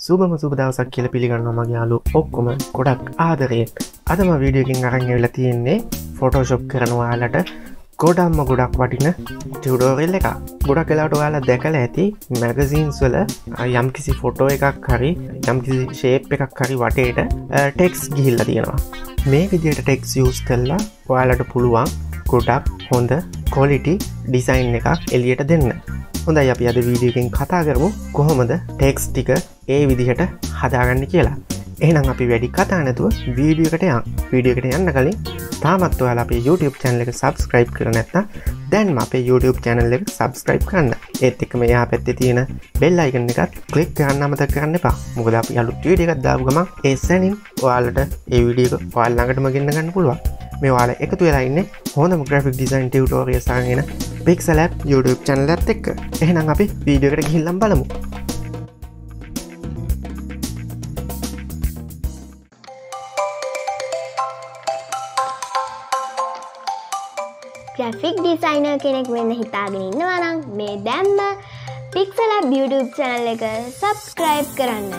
සුබම සුබ දවසක් කියලා පිළිගන්නවා මගේ යාළුවෝ ඔක්කොම ගොඩක් ආදරයෙන්. අද මම වීඩියෝ එකකින් අරන් ඇවිල්ලා තියෙන්නේ Photoshop කරන ඔයාලට ගොඩක් වටින ටියුටෝරියල් එකක්. ගොඩක් වෙලාවට ඔයාලා දැකලා ඇති මැගසින්ස් වල යම්කිසි ෆොටෝ එකක් හරි යම්කිසි ෂේප් එකක් හරි වටේට ටෙක්ස්ට් ගිහිල්ලා තියෙනවා. මේ විදිහට ටෙක්ස්ට් යූස් කරලා ඔයාලට පුළුවන් ගොඩක් හොඳ ක්වොලිටි ඩිසයින් එකක් එළියට දෙන්න. හොඳයි අපි අද වීඩියෝ එකෙන් කතා කරමු කොහොමද ටෙක්ස්ට් ටික ඒ විදිහට හදාගන්න කියලා. එහෙනම් අපි වැඩි කතා නැතුව වීඩියෝ එකට යමු. වීඩියෝ එකට යන්න කලින් තාමත් ඔයාලා අපේ YouTube channel එක subscribe කරලා නැත්නම් දැන්ම අපේ YouTube channel එක subscribe කරන්න. ඒත් එක්කම එහා පැත්තේ තියෙන bell icon එකත් click කරන්න අමතක කරන්න එපා. මොකද අපි අලුත් වීඩියෝ එකක් දාපු ගමන් ඒ සැනින් ඔයාලට ඒ වීඩියෝ එක ඔයාලා ළඟටම ගෙන්න ගන්න පුළුවන්. මේ ඔයාලා එකතු වෙලා ඉන්නේ හොඳම graphic design tutorials අරගෙන Pixalab YouTube channel එකත් එක්ක. එහෙනම් අපි වීඩියෝ එකට ගිහින් බලමු. graphic designer කෙනෙක් වෙන්න හිතාගෙන ඉන්නවා නම් මේ දැම්ම Pixalab YouTube channel එක subscribe කරන්න.